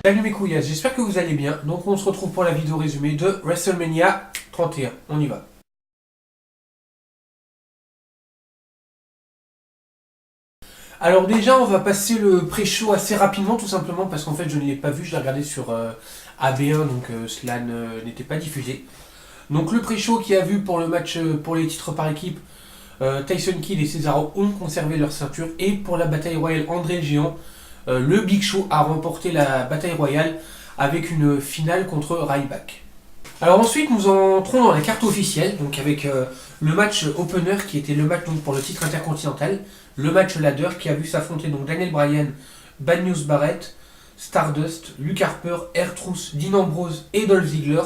Salut mes couillasses, j'espère que vous allez bien. Donc on se retrouve pour la vidéo résumée de WrestleMania 31. On y va. Alors déjà, on va passer le pré-show assez rapidement, tout simplement parce qu'en fait je ne l'ai pas vu, je l'ai regardé sur AB1, donc cela n'était pas diffusé. Donc le pré-show qui a vu pour le match pour les titres par équipe, Tyson Kidd et Cesaro ont conservé leur ceinture, et pour la bataille royale André le Géant, le Big Show a remporté la bataille royale avec une finale contre Ryback. Alors ensuite, nous entrons dans la carte officielle, donc avec le match opener qui était le match donc, pour le titre intercontinental, le match ladder qui a vu s'affronter donc Daniel Bryan, Bad News Barrett, Stardust, Luke Harper, R-Truth, Dean Ambrose et Dolph Ziggler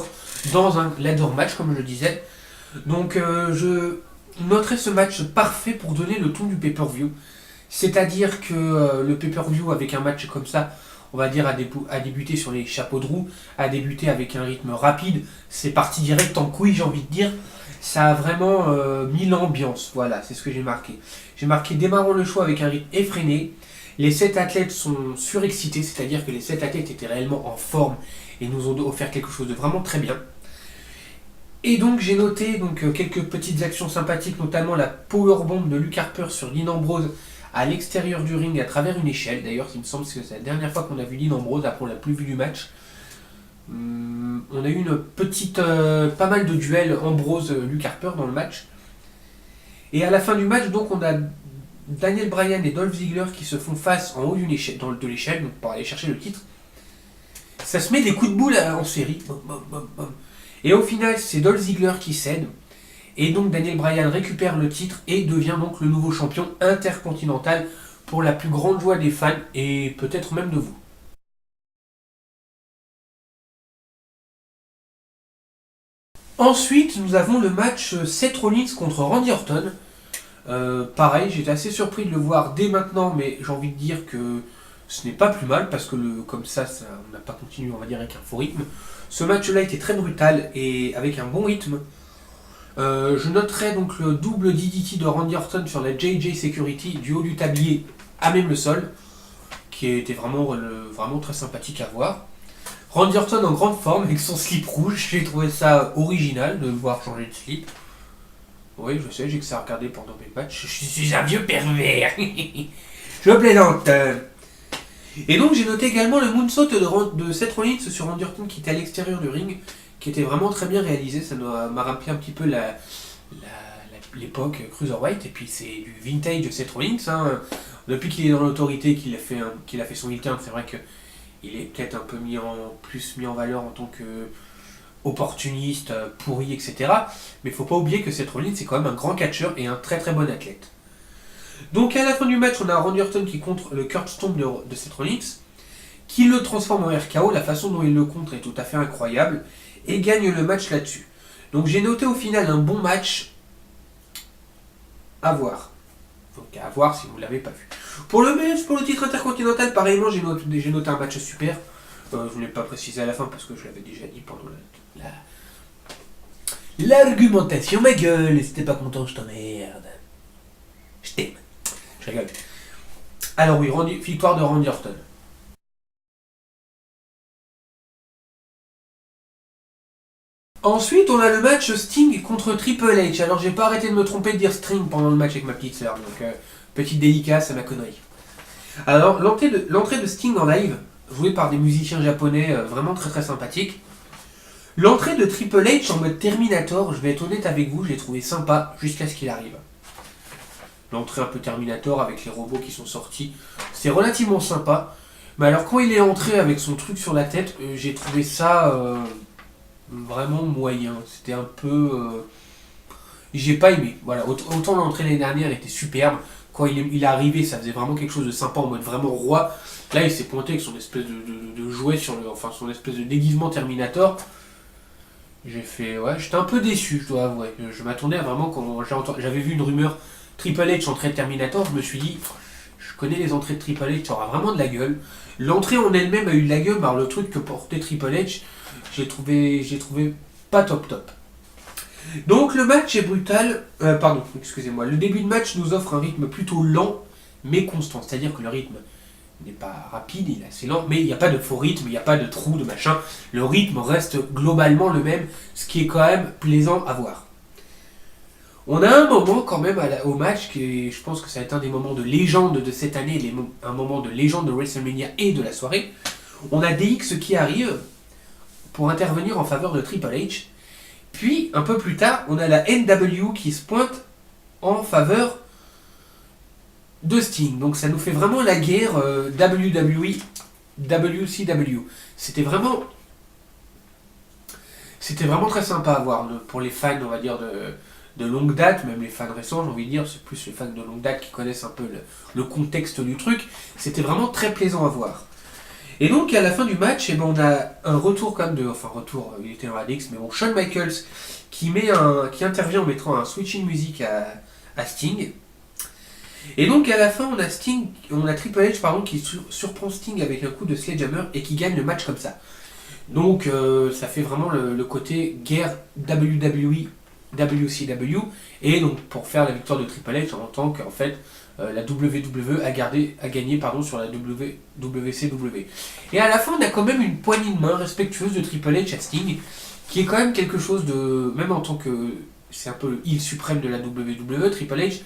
dans un ladder match comme je le disais. Donc je noterai ce match parfait pour donner le ton du pay-per-view, c'est-à-dire que le pay-per-view avec un match comme ça, on va dire, a débuté sur les chapeaux de roue, a débuté avec un rythme rapide, c'est parti direct en couille, j'ai envie de dire. Ça a vraiment mis l'ambiance, voilà, c'est ce que j'ai marqué. J'ai marqué démarrons le show avec un rythme effréné. Les 7 athlètes sont surexcités, c'est-à-dire que les 7 athlètes étaient réellement en forme et nous ont offert quelque chose de vraiment très bien. Et donc j'ai noté quelques petites actions sympathiques, notamment la powerbomb de Luke Harper sur Dean Ambrose à l'extérieur du ring à travers une échelle. D'ailleurs, il me semble que c'est la dernière fois qu'on a vu Dean Ambrose, après on l'a plus vu du match. On a eu une petite, pas mal de duels Ambrose-Luke Harper dans le match. Et à la fin du match, donc on a Daniel Bryan et Dolph Ziggler qui se font face en haut d'une échelle, de l'échelle, donc pour aller chercher le titre. Ça se met des coups de boule en série. Bom, bom, bom, bom. Et au final, c'est Dolph Ziggler qui cède. Et donc Daniel Bryan récupère le titre et devient donc le nouveau champion intercontinental pour la plus grande joie des fans et peut-être même de vous. Ensuite, nous avons le match Seth Rollins contre Randy Orton. Pareil, j'étais assez surpris de le voir dès maintenant, mais j'ai envie de dire que ce n'est pas plus mal parce que comme ça, on n'a pas continué, on va dire, avec un faux rythme. Ce match-là était très brutal et avec un bon rythme. Je noterai donc le double DDT de Randy Orton sur la JJ Security du haut du tablier à même le sol, qui était vraiment très sympathique à voir. Randy Orton en grande forme avec son slip rouge, j'ai trouvé ça original de le voir changer de slip. Oui, je sais, j'ai que ça à regarder pendant mes matchs. Je suis un vieux pervers. Je plaisante. Et donc j'ai noté également le moonsault de Seth Rollins sur Randy Orton qui était à l'extérieur du ring, qui était vraiment très bien réalisé. Ça m'a rappelé un petit peu l'époque Cruiserweight, et puis c'est du vintage de Seth Rollins. Hein. Depuis qu'il est dans l'autorité, qu'il a fait son heel turn, c'est vrai qu'il est peut-être un peu mis en valeur en tant que opportuniste, pourri, etc. Mais il ne faut pas oublier que Seth Rollins c'est quand même un grand catcheur et un très très bon athlète. Donc à la fin du match, on a Randy Orton qui contre le Kurt Stomp de Seth Rollins, qui le transforme en RKO. La façon dont il le contre est tout à fait incroyable, et gagne le match là-dessus. Donc j'ai noté au final un bon match à voir. Donc à voir si vous ne l'avez pas vu. Pour le titre intercontinental, pareillement, j'ai noté un match super. Je ne l'ai pas précisé à la fin parce que je l'avais déjà dit pendant l'argumentation. Ma gueule, si t'es pas content, je t'emmerde. Je t'aime. Je rigole. Alors oui, victoire de Randy Orton. Ensuite, on a le match Sting contre Triple H. Alors, j'ai pas arrêté de me tromper de dire Sting pendant le match avec ma petite sœur. Donc, petite dédicace à ma connerie. Alors, l'entrée de Sting en live, jouée par des musiciens japonais vraiment très très sympathiques. L'entrée de Triple H en mode Terminator, je vais être honnête avec vous, je l'ai trouvé sympa jusqu'à ce qu'il arrive. L'entrée un peu Terminator avec les robots qui sont sortis, c'est relativement sympa. Mais alors, quand il est entré avec son truc sur la tête, j'ai trouvé ça vraiment moyen. C'était un peu. J'ai pas aimé. Voilà. Autant l'entrée l'année dernière était superbe. Quand il est arrivé, ça faisait vraiment quelque chose de sympa en mode vraiment roi. Là, il s'est pointé avec son espèce de jouet enfin son espèce de déguisement Terminator. J'ai fait. Ouais, j'étais un peu déçu, je dois avouer. Je m'attendais à vraiment quand j'avais vu une rumeur Triple H entrée de Terminator, je me suis dit. Je connais les entrées de Triple H, ça aura vraiment de la gueule. L'entrée en elle-même a eu de la gueule, mais alors le truc que portait Triple H, j'ai trouvé pas top. Donc le match est brutal. Pardon, excusez-moi. Le début de match nous offre un rythme plutôt lent, mais constant. C'est-à-dire que le rythme Il n'est pas rapide, il est assez lent, mais il n'y a pas de faux rythme, il n'y a pas de trou, de machin. Le rythme reste globalement le même, ce qui est quand même plaisant à voir. On a un moment quand même au match, qui je pense que ça va être un des moments de légende de cette année, un moment de légende de WrestleMania et de la soirée. On a DX qui arrive pour intervenir en faveur de Triple H. Puis, un peu plus tard, on a la NW qui se pointe en faveur de Sting. Donc ça nous fait vraiment la guerre WWE, WCW. C'était vraiment très sympa à voir pour les fans, on va dire, de longue date, même les fans récents, j'ai envie de dire, c'est plus les fans de longue date qui connaissent un peu le contexte du truc. C'était vraiment très plaisant à voir. Et donc à la fin du match, eh ben, on a un retour quand même il était dans la DX, mais bon, Shawn Michaels qui intervient en mettant un switching music à Sting. Et donc à la fin, on a Triple H qui surprend Sting avec un coup de sledgehammer et qui gagne le match comme ça. Donc ça fait vraiment le côté guerre WWE WCW, et donc pour faire la victoire de Triple H en tant qu'en fait la WWE a gagné sur la WCW. Et à la fin, on a quand même une poignée de main respectueuse de Triple H à Sting, qui est quand même quelque chose de, même en tant que c'est un peu le heel suprême de la WWE, Triple H,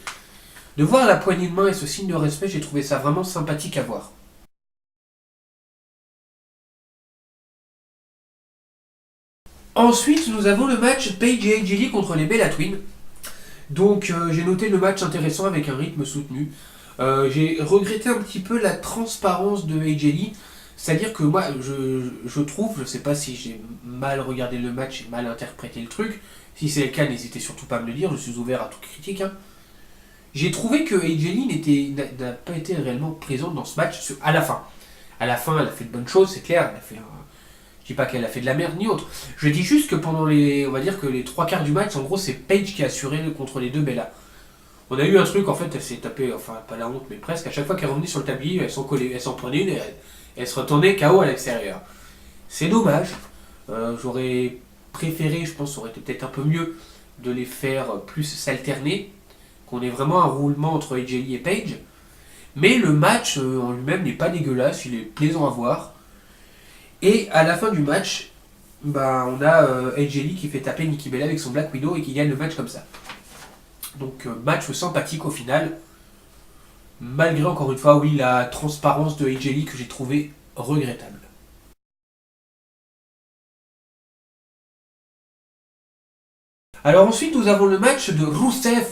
de voir la poignée de main et ce signe de respect, j'ai trouvé ça vraiment sympathique à voir. Ensuite, nous avons le match Paige et AJ Lee contre les Bella Twins. Donc j'ai noté le match intéressant avec un rythme soutenu. J'ai regretté un petit peu la transparence de AJ Lee. C'est-à-dire que moi, je trouve, je sais pas si j'ai mal regardé le match et mal interprété le truc. Si c'est le cas, n'hésitez surtout pas à me le dire, je suis ouvert à toute critique. Hein. J'ai trouvé que AJ Lee n'a pas été réellement présente dans ce match à la fin. À la fin, elle a fait de bonnes choses, c'est clair. Je dis pas qu'elle a fait de la merde ni autre. Je dis juste que pendant on va dire que les trois quarts du match, en gros, c'est Paige qui a assuré contre les deux Bella. On a eu un truc, en fait, elle s'est tapée, enfin, pas la honte, mais presque. À chaque fois qu'elle revenait sur le tablier, elle s'en prenait une et elle se retournait KO à l'extérieur. C'est dommage. J'aurais préféré, je pense, ça aurait été peut-être un peu mieux de les faire plus s'alterner, qu'on ait vraiment un roulement entre AJ Lee et Paige. Mais le match en lui-même n'est pas dégueulasse, il est plaisant à voir. Et à la fin du match, on a AJ Lee qui fait taper Nikki Bella avec son Black Widow et qui gagne le match comme ça. Donc match sympathique au final, malgré encore une fois, oui, la transparence de AJ Lee que j'ai trouvé regrettable. Alors ensuite, nous avons le match de Rusev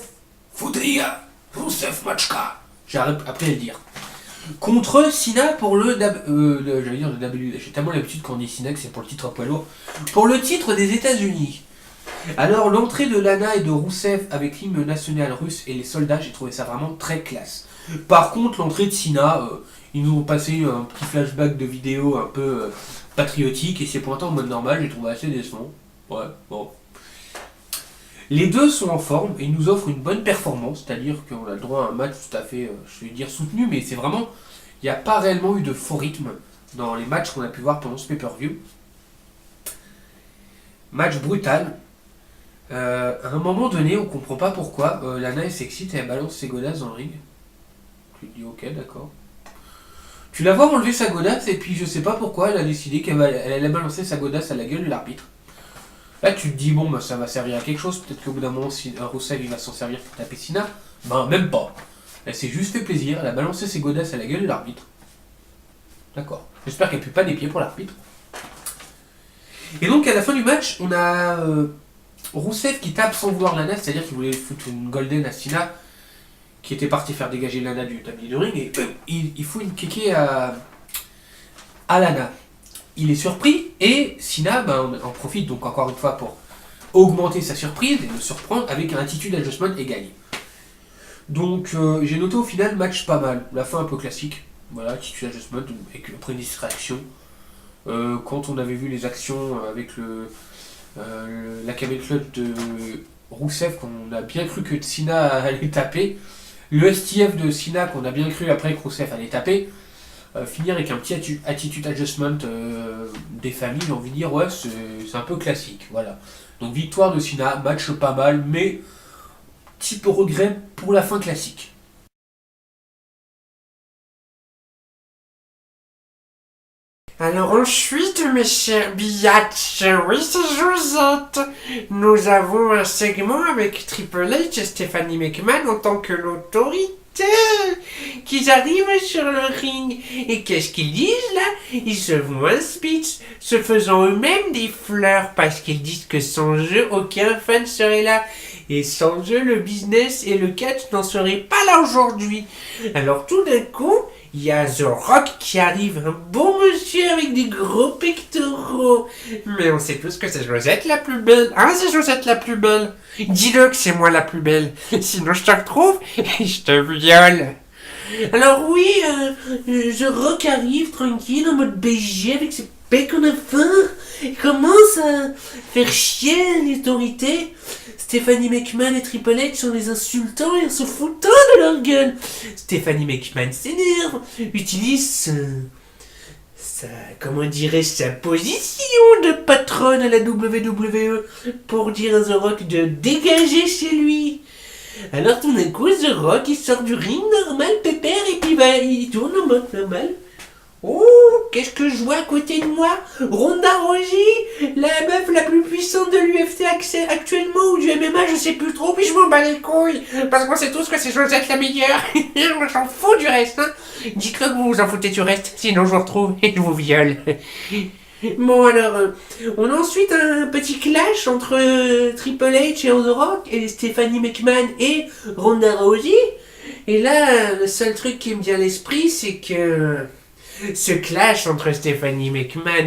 Fudria, Rusev Machka, j'ai appris à le dire, contre Cena pour j'allais dire le W. J'ai tellement l'habitude quand on dit Cena que c'est pour le titre poids lourd. Pour le titre des États-Unis. Alors l'entrée de Lana et de Rusev avec l'hymne national russe et les soldats, j'ai trouvé ça vraiment très classe. Par contre, l'entrée de Cena, ils nous ont passé un petit flashback de vidéo un peu patriotique et c'est pointant en mode normal, j'ai trouvé assez décevant. Ouais, bon. Les deux sont en forme et ils nous offrent une bonne performance, c'est-à-dire qu'on a le droit à un match tout à fait, je vais dire soutenu, mais c'est vraiment, il n'y a pas réellement eu de faux rythme dans les matchs qu'on a pu voir pendant ce pay-per-view. Match brutal. À un moment donné, on comprend pas pourquoi Lana s'excite et elle balance ses godasses dans le ring. Tu te dis ok, d'accord. Tu la vois enlever sa godasse et puis je sais pas pourquoi elle a décidé qu'elle allait balancer sa godasse à la gueule de l'arbitre. Là, tu te dis, bon, ça va servir à quelque chose. Peut-être qu'au bout d'un moment, si un Rusev il va s'en servir pour taper Cena. Même pas. Elle s'est juste fait plaisir. Elle a balancé ses godasses à la gueule de l'arbitre. D'accord. J'espère qu'elle ne pue pas des pieds pour l'arbitre. Et donc, à la fin du match, on a Rusev qui tape sans vouloir Lana, c'est-à-dire qu'il voulait foutre une golden à Cena, qui était parti faire dégager Lana du tablier de ring, et il fout une kéké à Lana. Il est surpris et Cena en profite donc encore une fois pour augmenter sa surprise et le surprendre avec un attitude adjustment et gagne. Donc j'ai noté au final match pas mal, la fin un peu classique, voilà, attitude adjustment après une distraction. Quand on avait vu les actions avec la camel clutch de Rusev qu'on a bien cru que Cena allait taper, le STF de Cena qu'on a bien cru après que Rusev allait taper, finir avec un petit attitude adjustment des familles, j'ai envie de dire, ouais, c'est un peu classique, voilà. Donc victoire de Cena, match pas mal, mais petit peu regret pour la fin classique. Alors ensuite, mes chers biatchs, oui c'est Josette. Nous avons un segment avec Triple H et Stephanie McMahon en tant que l'autorité. Qu'ils arrivent sur le ring. Et qu'est-ce qu'ils disent là? Ils se font un speech, se faisant eux-mêmes des fleurs parce qu'ils disent que sans eux, aucun fan serait là. Et sans eux, le business et le catch n'en seraient pas là aujourd'hui. Alors tout d'un coup, il y a The Rock qui arrive, un bon monsieur avec des gros pectoraux. Mais on sait tous que c'est Josette la plus belle. Hein, c'est Josette la plus belle. Dis-le que c'est moi la plus belle. Sinon je te retrouve et je te viole. Alors oui, The Rock arrive tranquille en mode BG avec ses pecs en affaire. Il commence à faire chier l'autorité. Stephanie McMahon et Triple H sont les insultants et en se foutant de leur gueule. Stephanie McMahon s'énerve, utilise sa position de patronne à la WWE pour dire à The Rock de dégager chez lui. Alors tout d'un coup, The Rock il sort du ring normal, pépère, et puis il tourne en mode normal. Oh, qu'est-ce que je vois à côté de moi? Ronda Rousey, la meuf la plus puissante de l'UFC actuellement, ou du MMA, je sais plus trop, puis je m'en bats les couilles, parce qu'on sait tous que c'est Josette la meilleure. On s'en fout du reste, hein. Dites-le que vous vous en foutez du reste, sinon je vous retrouve et je vous viole. Bon alors, on a ensuite un petit clash entre Triple H et The Rock, et Stephanie McMahon et Ronda Rousey. Et là, le seul truc qui me vient à l'esprit, c'est que ce clash entre Stephanie McMahon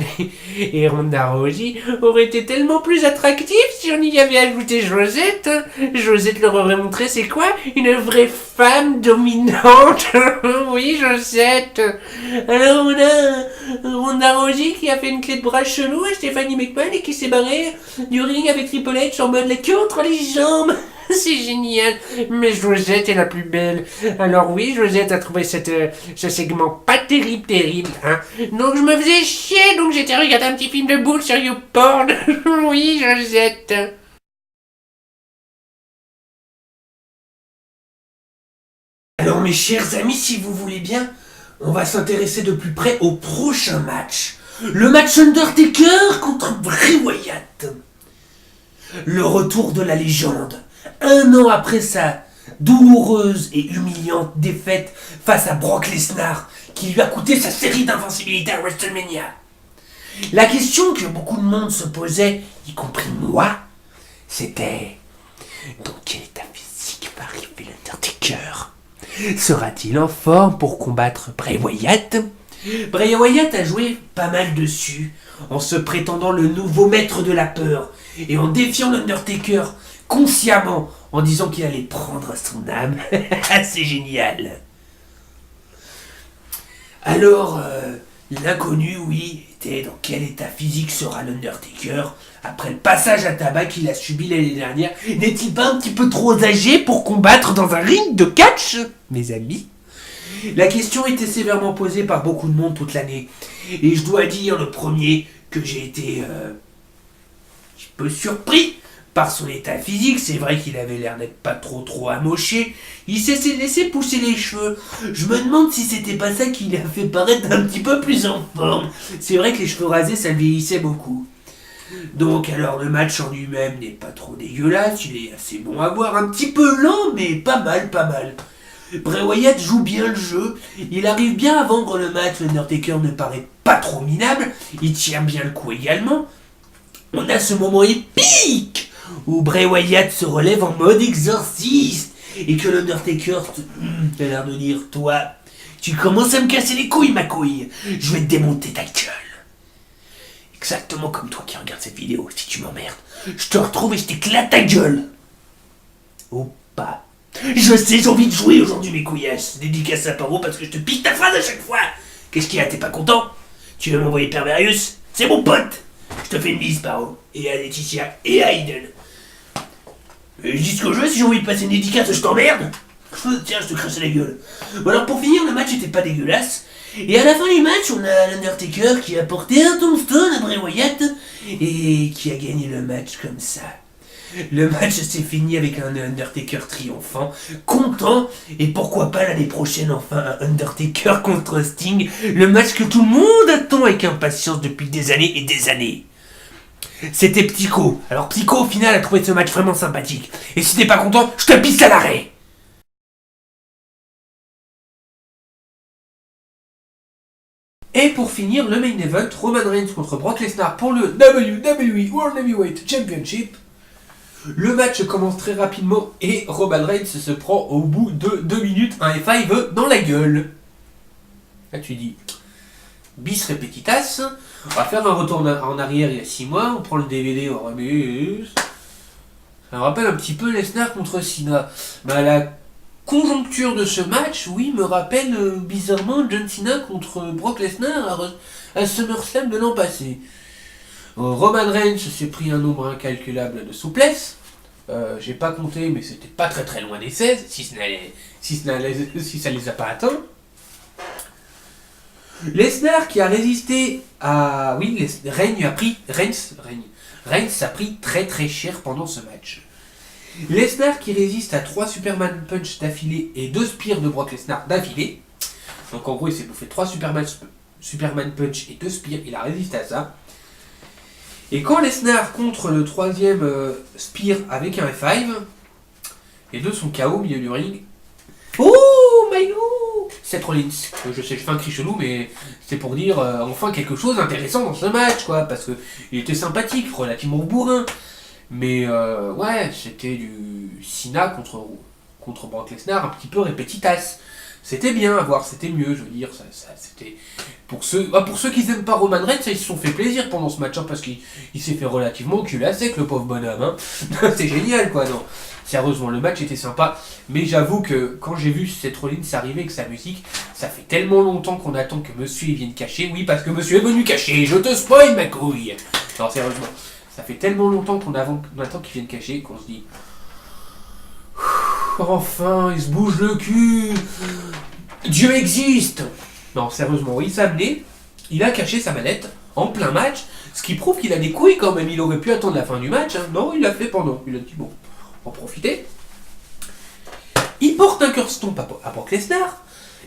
et Ronda Rousey aurait été tellement plus attractif si on y avait ajouté Josette. Josette leur aurait montré c'est quoi une vraie femme dominante. Oui, Josette. Alors on a Ronda Rousey qui a fait une clé de bras chelou à Stephanie McMahon et qui s'est barrée du ring avec Triple H en mode la queue entre les jambes. C'est génial, mais Josette est la plus belle. Alors oui, Josette a trouvé ce segment pas terrible, hein. Donc je me faisais chier, donc j'étais regarder un petit film de boule sur YouPorn. Oui, Josette. Alors mes chers amis, si vous voulez bien, on va s'intéresser de plus près au prochain match. Le match Undertaker contre Bray Wyatt. Le retour de la légende. 1 an après sa douloureuse et humiliante défaite face à Brock Lesnar, qui lui a coûté sa série d'invincibilité à WrestleMania. La question que beaucoup de monde se posait, y compris moi, c'était: dans quel état physique va arriver l'Undertaker? Sera-t-il en forme pour combattre Bray Wyatt? Bray Wyatt a joué pas mal dessus, en se prétendant le nouveau maître de la peur, et en défiant l'Undertaker consciemment, en disant qu'il allait prendre son âme. C'est génial. Alors, l'inconnu, oui, était dans quel état physique sera l'Undertaker après le passage à tabac qu'il a subi l'année dernière? N'est-il pas un petit peu trop âgé pour combattre dans un ring de catch, mes amis? La question était sévèrement posée par beaucoup de monde toute l'année. Et je dois dire, le premier, que j'ai été un petit peu surpris par son état physique. C'est vrai qu'il avait l'air d'être pas trop amoché. Il s'est laissé pousser les cheveux. Je me demande si c'était pas ça qui l'a fait paraître un petit peu plus en forme. C'est vrai que les cheveux rasés, ça le vieillissait beaucoup. Donc alors le match en lui-même n'est pas trop dégueulasse. Il est assez bon à voir. Un petit peu lent, mais pas mal. Bray Wyatt joue bien le jeu. Il arrive bien à vendre le match. L'Undertaker ne paraît pas trop minable. Il tient bien le coup également. On a ce moment épique où Bray Wyatt se relève en mode exorciste et que l'Undertaker a l'air de dire: toi, tu commences à me casser les couilles, ma couille. Je vais te démonter ta gueule. Exactement comme toi qui regarde cette vidéo. Si tu m'emmerdes, je te retrouve et je t'éclate ta gueule. Ou pas. Je sais, j'ai envie de jouer aujourd'hui, mes couillasses. Dédicace à Paro parce que je te pique ta phrase à chaque fois. Qu'est-ce qu'il y a, t'es pas content? Tu veux m'envoyer Perverius? C'est mon pote. Je te fais une bise, Paro. Et à Laetitia et à Aiden. Je dis ce que je veux, si j'ai envie de passer une dédicace, je t'emmerde. Tiens, je te crache la gueule. Bon alors pour finir, le match était pas dégueulasse. Et à la fin du match, on a l'Undertaker qui a porté un tombstone à Bray Wyatt et qui a gagné le match comme ça. Le match s'est fini avec un Undertaker triomphant, content, et pourquoi pas l'année prochaine enfin un Undertaker contre Sting, le match que tout le monde attend avec impatience depuis des années et des années. C'était Psycho. Alors Psycho au final a trouvé ce match vraiment sympathique. Et si t'es pas content, je te pisse à l'arrêt. Et pour finir, le main event, Roman Reigns contre Brock Lesnar pour le WWE World Heavyweight Championship. Le match commence très rapidement et Roman Reigns se prend au bout de 2 minutes un F5 dans la gueule. Là tu dis, bis repetitas, on va faire un retour en arrière il y a 6 mois, on prend le DVD, on remet... Ça me rappelle un petit peu Lesnar contre Cena. Bah, la conjoncture de ce match, oui, me rappelle bizarrement John Cena contre Brock Lesnar à SummerSlam de l'an passé. Roman Reigns s'est pris un nombre incalculable de souplesse. J'ai pas compté, mais c'était pas très loin des 16, si ça les a pas atteints. Lesnar qui a résisté à... Oui, Reigns a pris très cher pendant ce match. Lesnar qui résiste à 3 Superman Punch d'affilée et 2 Spears de Brock Lesnar d'affilée. Donc en gros il s'est bouffé 3 Superman Punch et 2 Spears, il a résisté à ça. Et quand Lesnar contre le 3ème Spear avec un F5, les deux sont KO au milieu du ring. Oh my god! Seth Rollins. Je sais, je fais un cri chelou, mais c'est pour dire enfin quelque chose d'intéressant dans ce match, quoi, parce que il était sympathique, relativement bourrin. Mais ouais, c'était du Cena contre Brock Lesnar un petit peu répétitas. C'était bien à voir, c'était mieux, je veux dire. C'était pour ceux qui n'aiment pas Roman Reigns, ils se sont fait plaisir pendant ce match, hein, parce qu'il s'est fait relativement enculer à sec, le pauvre bonhomme. Hein. C'est génial, quoi, non. Sérieusement, le match était sympa, mais j'avoue que quand j'ai vu Seth Rollins arriver avec sa musique, ça fait tellement longtemps qu'on attend que monsieur vienne cacher. Oui, parce que monsieur est venu cacher, je te spoil ma couille. Non, sérieusement. Ça fait tellement longtemps qu'on attend qu'ils viennent cacher qu'on se dit enfin, il se bouge le cul. Dieu existe. Non, sérieusement, il s'est amené, il a caché sa manette en plein match, ce qui prouve qu'il a des couilles quand même. Il aurait pu attendre la fin du match. Hein. Non, il l'a fait pendant. Il a dit bon, on va en profiter. Il porte un curse stomp à Brock Lesnar.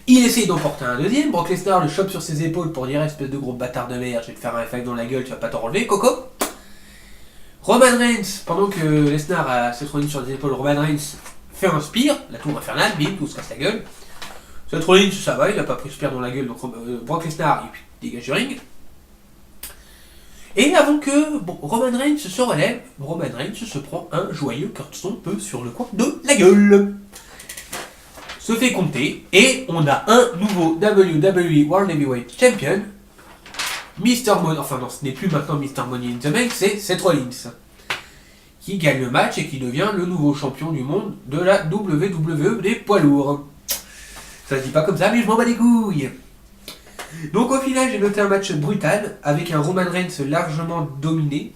Il essaye d'en porter un deuxième. Brock Lesnar le chope sur ses épaules pour dire espèce de gros bâtard de merde, je vais te faire un F5 dans la gueule, tu vas pas t'en relever, Coco. Roman Reigns, pendant que Lesnar a Seth Rollins sur les épaules, Roman Reigns fait un spear, la tour infernale, bim, tout se casse la gueule. Seth Rollins, ça va, il a pas pris spear dans la gueule, donc Brock Lesnar, il dégage du ring. Et avant que Roman Reigns se relève, Roman Reigns se prend un joyeux Kurt Stomp sur le coin de la gueule. Se fait compter, et on a un nouveau WWE World Heavyweight Champion, Mr. Money, enfin non, ce n'est plus maintenant Mr. Money in the Bank, c'est Seth Rollins, qui gagne le match et qui devient le nouveau champion du monde de la WWE des poids lourds. Ça se dit pas comme ça, mais je m'en bats les couilles. Donc au final, j'ai noté un match brutal, avec un Roman Reigns largement dominé,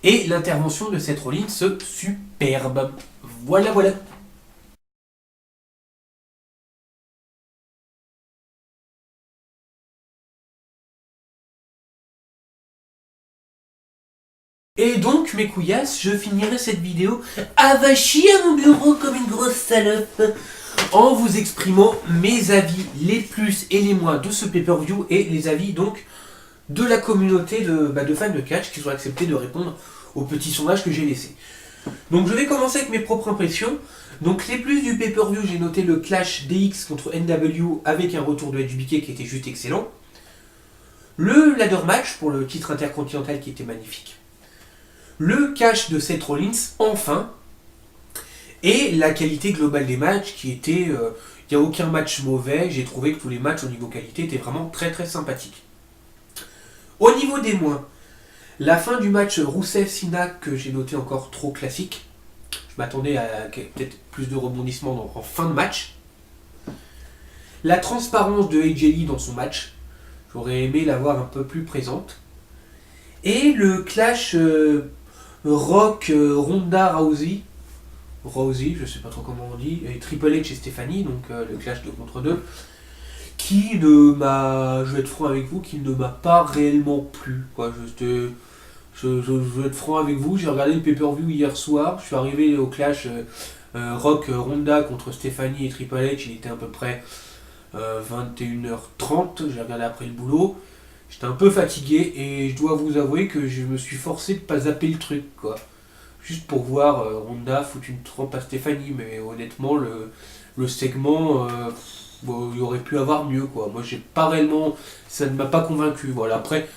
et l'intervention de Seth Rollins superbe. Voilà. Et donc, mes couillasses, je finirai cette vidéo avachie à mon bureau comme une grosse salope, en vous exprimant mes avis les plus et les moins de ce pay-per-view et les avis donc de la communauté de fans de catch qui ont accepté de répondre au petit sondage que j'ai laissé. Donc je vais commencer avec mes propres impressions. Donc les plus du pay-per-view, j'ai noté le clash DX contre NW avec un retour de HBK qui était juste excellent. Le ladder match pour le titre intercontinental qui était magnifique. Le cash de Seth Rollins, enfin, et la qualité globale des matchs qui était... Il n'y a aucun match mauvais, j'ai trouvé que tous les matchs au niveau qualité étaient vraiment très sympathiques. Au niveau des moins, la fin du match Rusev-Cena que j'ai noté encore trop classique, je m'attendais à peut-être plus de rebondissements en fin de match. La transparence de AJ Lee dans son match, j'aurais aimé l'avoir un peu plus présente. Et le clash... Rock, Ronda Rousey, je sais pas trop comment on dit, et Triple H et Stéphanie, donc le clash de contre deux, qui ne m'a, je vais être franc avec vous, qui ne m'a pas réellement plu, quoi. Je veux être franc avec vous, j'ai regardé le pay-per-view hier soir, je suis arrivé au clash Rock Ronda contre Stéphanie et Triple H, il était à peu près 21h30, j'ai regardé après le boulot. J'étais un peu fatigué et je dois vous avouer que je me suis forcé de pas zapper le truc, quoi. Juste pour voir Ronda foutre une trempe à Stéphanie, mais honnêtement, le segment, bon, il aurait pu avoir mieux, quoi. Moi, j'ai pas réellement. Ça ne m'a pas convaincu. Voilà, après,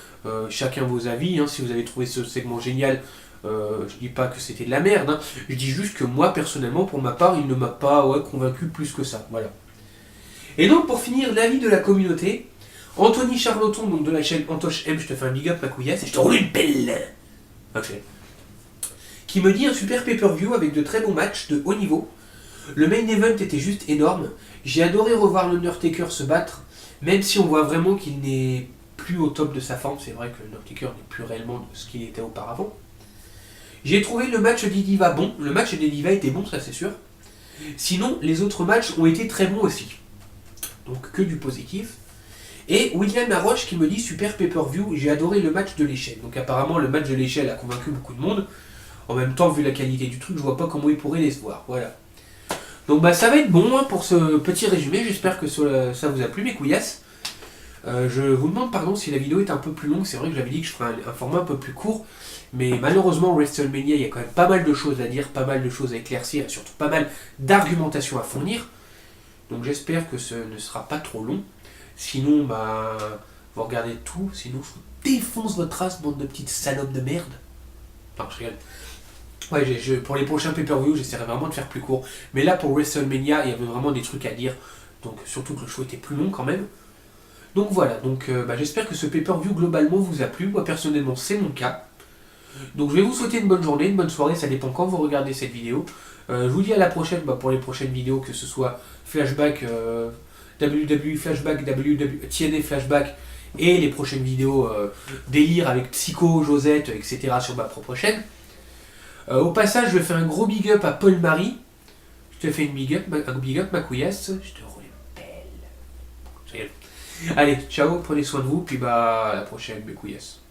chacun vos avis, hein, si vous avez trouvé ce segment génial. Je dis pas que c'était de la merde, hein. Je dis juste que moi, personnellement, pour ma part, il ne m'a pas convaincu plus que ça. Voilà. Et donc, pour finir, l'avis de la communauté. Anthony Charloton, donc de la chaîne Antoche M, je te fais un big up, ma couillasse, et je te roule une pelle. Ok. Qui me dit un super pay-per-view avec de très bons matchs de haut niveau. Le main event était juste énorme. J'ai adoré revoir l'Undertaker se battre, même si on voit vraiment qu'il n'est plus au top de sa forme. C'est vrai que l'Undertaker n'est plus réellement de ce qu'il était auparavant. J'ai trouvé le match des Divas bon. Le match des Divas était bon, ça c'est sûr. Sinon, les autres matchs ont été très bons aussi. Donc que du positif. Et William Laroche qui me dit super pay-per-view, j'ai adoré le match de l'échelle. Donc apparemment le match de l'échelle a convaincu beaucoup de monde. En même temps, vu la qualité du truc, je vois pas comment il pourrait les voir. Voilà. Donc bah ça va être bon hein, pour ce petit résumé. J'espère que ça vous a plu mes couillasses. Je vous demande pardon si la vidéo est un peu plus longue. C'est vrai que j'avais dit que je ferais un format un peu plus court. Mais malheureusement, WrestleMania, il y a quand même pas mal de choses à dire, pas mal de choses à éclaircir, et surtout pas mal d'argumentation à fournir. Donc j'espère que ce ne sera pas trop long. Sinon, bah, vous regardez tout, sinon je vous défonce votre race, bande de petites salopes de merde. Non, je rigole. Ouais, pour les prochains pay-per-view, j'essaierai vraiment de faire plus court. Mais là, pour WrestleMania, il y avait vraiment des trucs à dire. Donc, surtout que le show était plus long quand même. Donc voilà, donc j'espère que ce pay-per-view globalement vous a plu. Moi, personnellement, c'est mon cas. Donc, je vais vous souhaiter une bonne journée, une bonne soirée. Ça dépend quand vous regardez cette vidéo. Je vous dis à la prochaine pour les prochaines vidéos, que ce soit flashback. WWE Flashback, TNA Flashback et les prochaines vidéos délire avec Psycho, Josette, etc. sur ma propre chaîne. Au passage, je vais faire un gros big up à Paul Marie. Je te fais un big up, ma couillasse. Je te roule une pelle. Allez, ciao, prenez soin de vous, puis bah à la prochaine, mes couillasses.